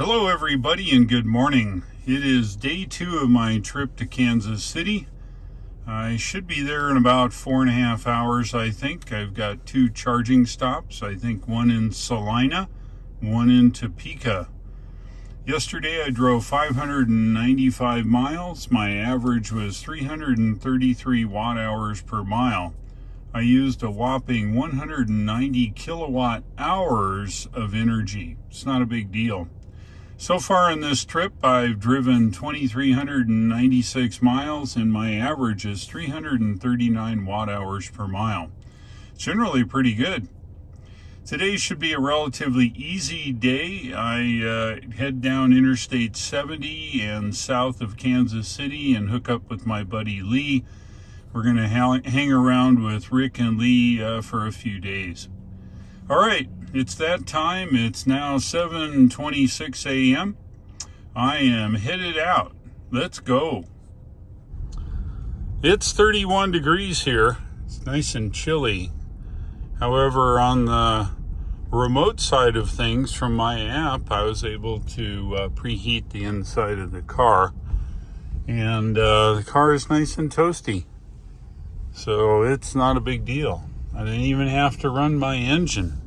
Hello everybody and good morning. It is day 2 of my trip to Kansas City. I should be there in about 4.5 hours, I think. I've got 2 charging stops. I think one in Salina, one in Topeka. Yesterday I drove 595 miles. My average was 333 watt hours per mile. I used a whopping 190 kilowatt hours of energy. It's not a big deal. So far in this trip, I've driven 2,396 miles and my average is 339 watt hours per mile. Generally pretty good. Today should be a relatively easy day. I head down Interstate 70 and south of Kansas City and hook up with my buddy Lee. We're going to hang around with Rick and Lee for a few days. All right, it's that time. It's now 7:26 a.m. I am headed out. Let's go. It's 31 degrees here. It's nice and chilly. However, on the remote side of things from my app, I was able to preheat the inside of the car. And the car is nice and toasty. So it's not a big deal. I didn't even have to run my engine.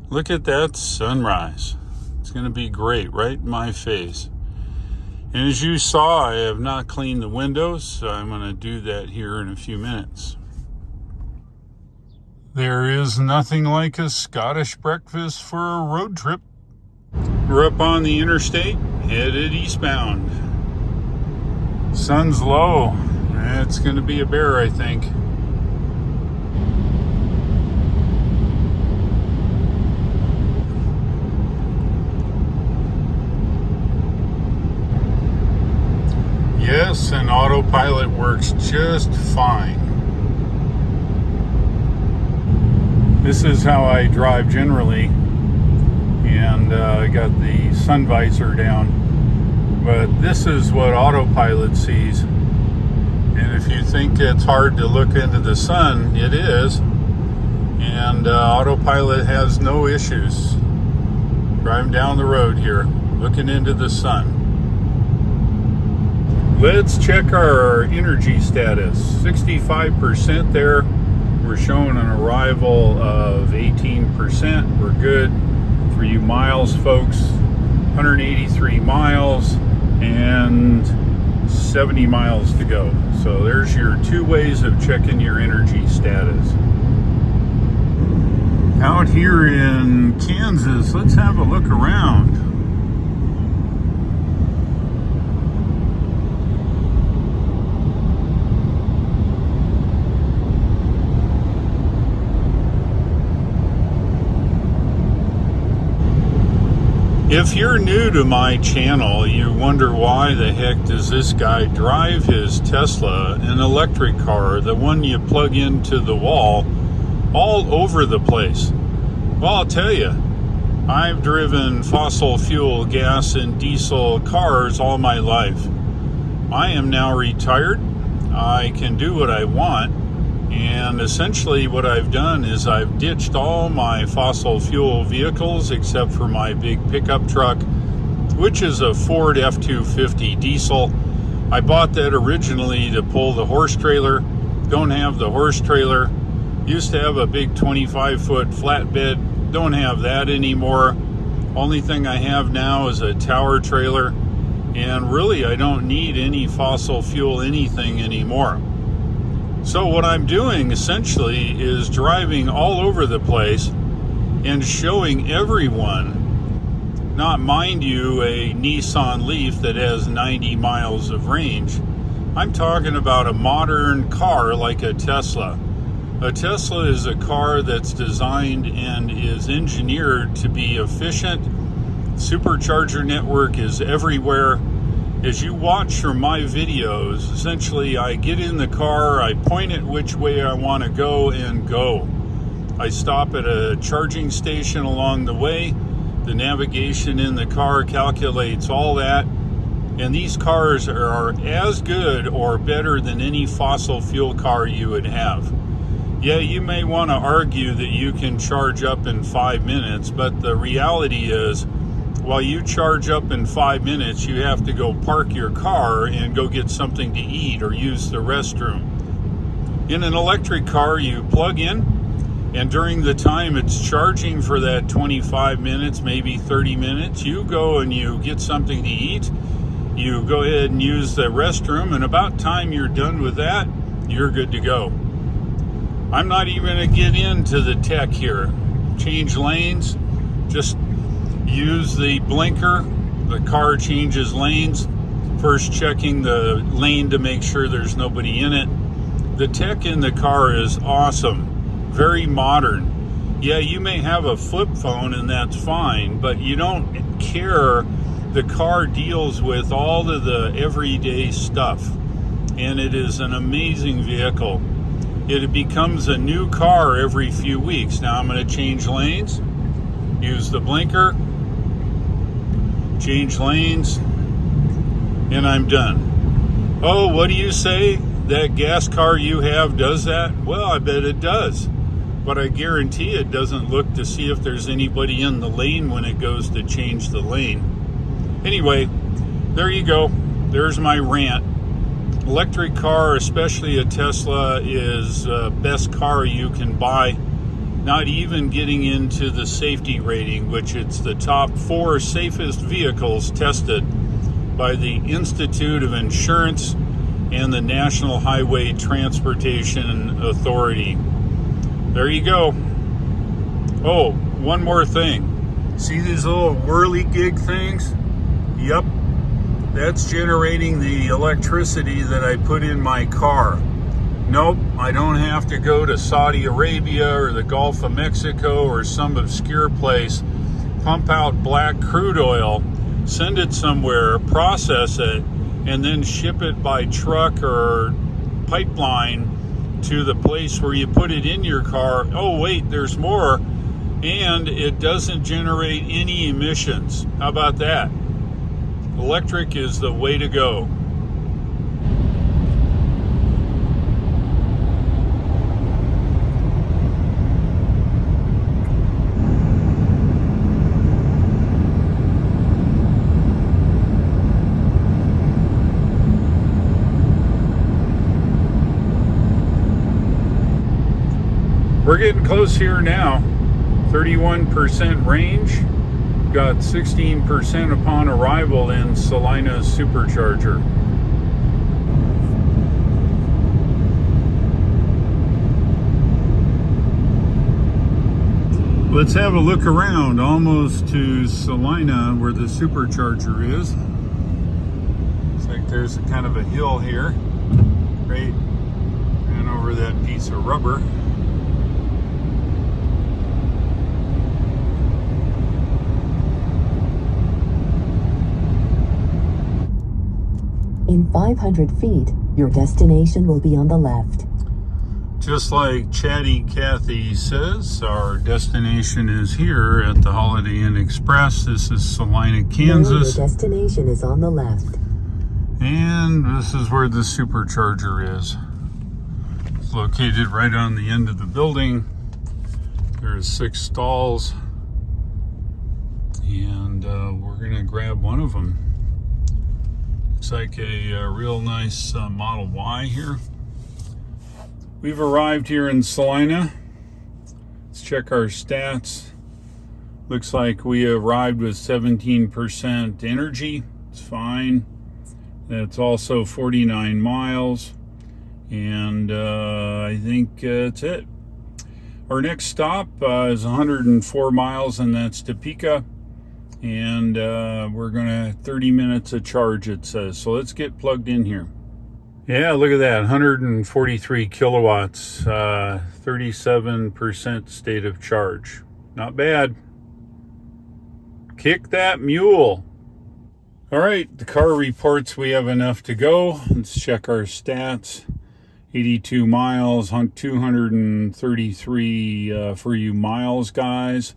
Look at that sunrise. It's going to be great right in my face. And as you saw, I have not cleaned the windows, so I'm going to do that here in a few minutes. There is nothing like a Scottish breakfast for a road trip. We're up on the interstate, headed eastbound. Sun's low. It's going to be a bear, I think. Yes, and autopilot works just fine. This is how I drive generally, and I got the sun visor down. But this is what autopilot sees. And if you think it's hard to look into the sun, it is. And autopilot has no issues. Driving down the road here, looking into the sun. Let's check our energy status. 65% there. We're showing an arrival of 18%. We're good. For you miles, folks, 183 miles and 70 miles to go. So there's your 2 ways of checking your energy status. Out here in Kansas, let's have a look around. If you're new to my channel, you wonder why the heck does this guy drive his Tesla, an electric car, the one you plug into the wall, all over the place. Well, I'll tell you, I've driven fossil fuel, gas, and diesel cars all my life. I am now retired. I can do what I want. And essentially what I've done is I've ditched all my fossil fuel vehicles except for my big pickup truck, which is a Ford F-250 diesel. I bought that originally to pull the horse trailer. Don't have the horse trailer. Used to have a big 25-foot flatbed. Don't have that anymore. Only thing I have now is a tower trailer. And really I don't need any fossil fuel anything anymore. So what I'm doing essentially is driving all over the place and showing everyone, not mind you a Nissan Leaf that has 90 miles of range. I'm talking about a modern car like a Tesla. A Tesla is a car that's designed and is engineered to be efficient. Supercharger network is everywhere. As you watch from my videos, essentially I get in the car, I point it which way I want to go and go. I stop at a charging station along the way. The navigation in the car calculates all that. And these cars are as good or better than any fossil fuel car you would have. Yeah, you may want to argue that you can charge up in 5 minutes, but the reality is while you charge up in 5 minutes, you have to go park your car and go get something to eat or use the restroom. In an electric car, you plug in, and during the time it's charging for that 25 minutes, maybe 30 minutes, you go and you get something to eat. You go ahead and use the restroom, and about time you're done with that, you're good to go. I'm not even going to get into the tech here. Change lanes, just use the blinker. The car changes lanes, first checking the lane to make sure there's nobody in it. The tech in the car is awesome, very modern. Yeah, you may have a flip phone and that's fine, but you don't care. The car deals with all of the everyday stuff, and it is an amazing vehicle. It becomes a new car every few weeks. Now I'm going to change lanes, use the blinker, change lanes, and I'm done. Oh, what do you say? That gas car you have does that? Well, I bet it does. But I guarantee it doesn't look to see if there's anybody in the lane when it goes to change the lane. Anyway, there you go. There's my rant. Electric car, especially a Tesla, is the best car you can buy. Not even getting into the safety rating, which it's the top 4 safest vehicles tested by the Institute of Insurance and the National Highway Transportation Authority. There you go. Oh, one more thing. See these little whirly-gig things? Yep, that's generating the electricity that I put in my car. Nope, I don't have to go to Saudi Arabia or the Gulf of Mexico or some obscure place, pump out black crude oil, send it somewhere, process it, and then ship it by truck or pipeline to the place where you put it in your car. Oh wait, there's more, and it doesn't generate any emissions. How about that? Electric is the way to go. We're getting close here now. 31% range. Got 16% upon arrival in Salina's supercharger. Let's have a look around, almost to Salina where the supercharger is. Looks like there's a kind of a hill here, right, and over that piece of rubber. In 500 feet, your destination will be on the left. Just like Chatty Cathy says, our destination is here at the Holiday Inn Express. This is Salina, Kansas. Your destination is on the left. And this is where the supercharger is. It's located right on the end of the building. There's 6 stalls. And we're going to grab one of them. Looks like a real nice Model Y here. We've arrived here in Salina. Let's check our stats. Looks like we arrived with 17% energy. It's fine. That's also 49 miles. And I think that's it. Our next stop is 104 miles, and that's Topeka. And we're gonna 30 minutes of charge, it says. So let's get plugged in here. Yeah, look at that, 143 kilowatts, 37% state of charge. Not bad. Kick that mule. All right, the car reports we have enough to go. Let's check our stats. 82 miles, 233 for you miles, guys.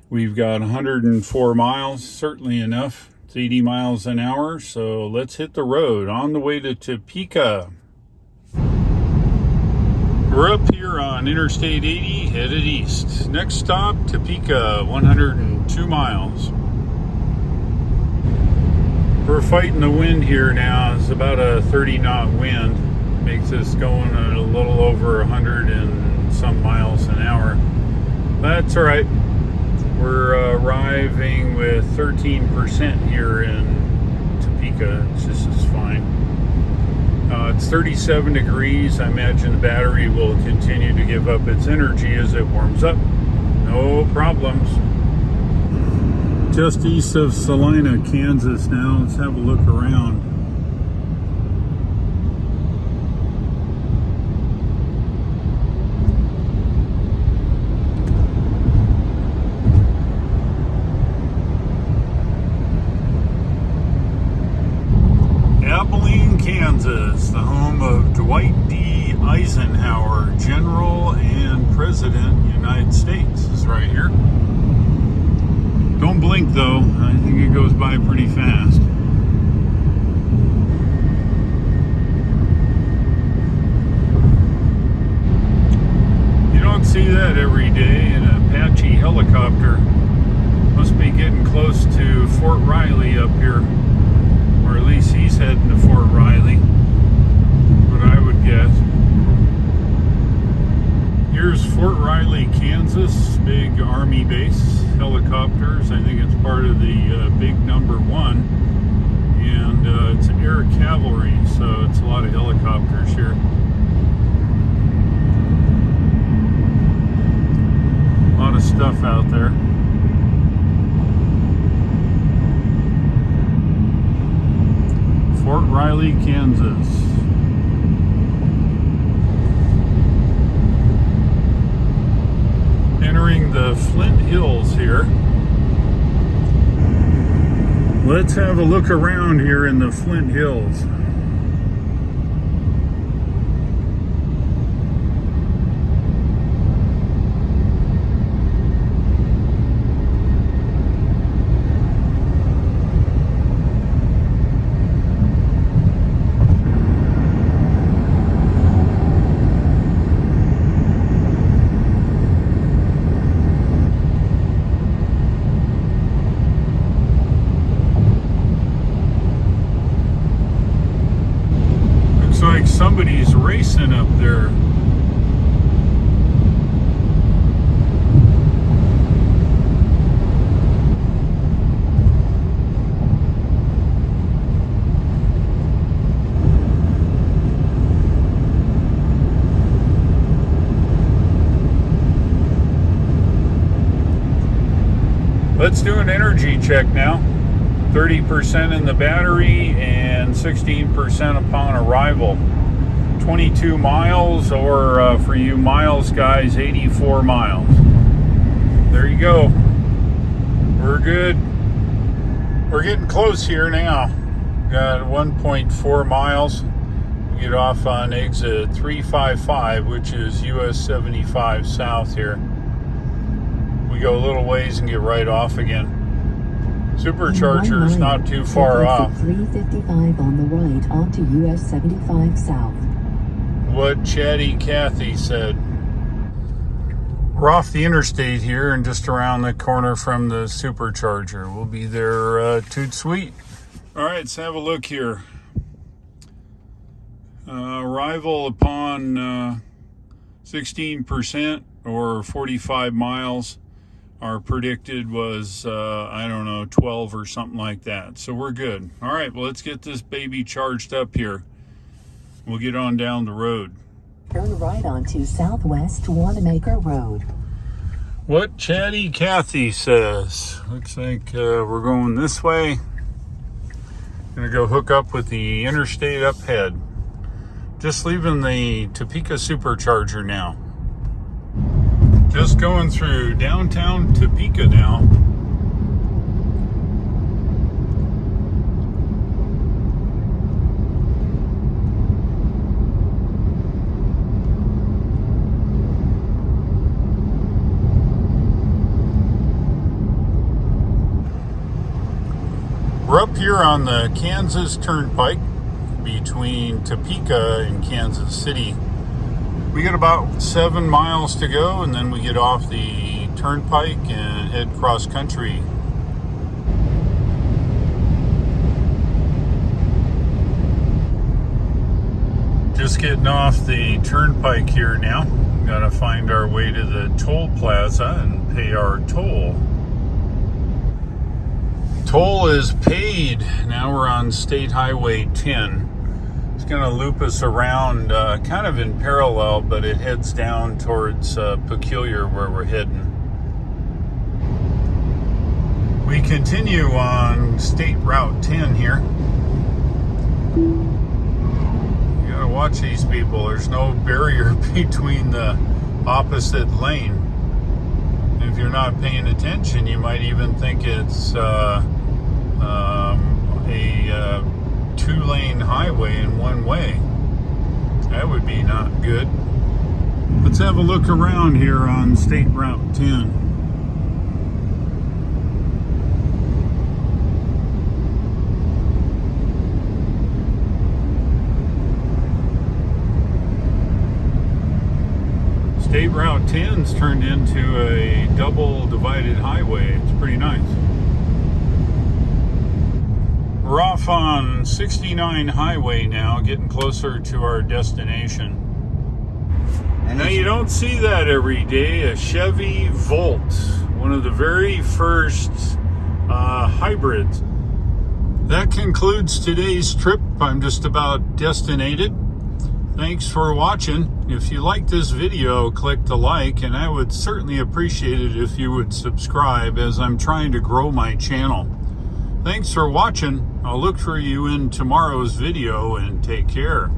We've got 104 miles, certainly enough. It's 80 miles an hour, so let's hit the road on the way to Topeka. We're up here on Interstate 80, headed east. Next stop, Topeka, 102 miles. We're fighting the wind here now. It's about a 30 knot wind. Makes us going at a little over 100 and some miles an hour. That's all right. We're arriving with 13% here in Topeka. This is fine. It's 37 degrees. I imagine the battery will continue to give up its energy as it warms up. No problems. Just east of Salina, Kansas now. Let's have a look around. Abilene, Kansas, the home of Dwight D. Eisenhower, General and President, United States, is right here. Don't blink though, I think it goes by pretty fast. You don't see that every day, an Apache helicopter. Must be getting close to Fort Riley up here. Or at least he's heading to Fort Riley, what I would guess. Here's Fort Riley, Kansas, big Army base, helicopters. I think it's part of the big number 1. And it's air cavalry, so it's a lot of helicopters here. A lot of stuff out there. Fort Riley, Kansas. Entering the Flint Hills here. Let's have a look around here in the Flint Hills. Like somebody's racing up there. Let's do an energy check now. 30% in the battery and 16% upon arrival. 22 miles, or for you miles guys, 84 miles. There you go. We're good. We're getting close here now. Got 1.4 miles. We get off on exit 355, which is US 75 south here. We go a little ways and get right off again. Supercharger is not too far off. 355 on the right onto US 75 south. What Chatty Cathy said. We're off the interstate here and just around the corner from the supercharger. We'll be there toot sweet. All right, let's have a look here. Arrival upon 16% or 45 miles. Our predicted was, I don't know, 12 or something like that. So we're good. All right, well, let's get this baby charged up here. We'll get on down the road. Turn right onto Southwest Wanamaker Road. What Chatty Cathy says. Looks like we're going this way. Gonna go hook up with the interstate up ahead. Just leaving the Topeka supercharger now. Just going through downtown Topeka now. We're up here on the Kansas Turnpike between Topeka and Kansas City. We got about 7 miles to go, and then we get off the turnpike and head cross country. Just getting off the turnpike here now. Gotta find our way to the toll plaza and pay our toll. Toll is paid. Now we're on State Highway 10. It's gonna loop us around kind of in parallel, but it heads down towards Peculiar where we're heading. We continue on State Route 10 here. You gotta watch these people. There's no barrier between the opposite lane. If you're not paying attention, you might even think it's a two-lane highway in one way. That would be not good. Let's have a look around here on State Route 10. State Route 10's turned into a double divided highway. It's pretty nice. We're off on 69 highway now, getting closer to our destination. And now you don't see that every day, a Chevy Volt, one of the very first hybrids. That concludes today's trip. I'm just about destinated. Thanks for watching. If you like this video, click the like, and I would certainly appreciate it if you would subscribe, as I'm trying to grow my channel. Thanks for watching. I'll look for you in tomorrow's video, and take care.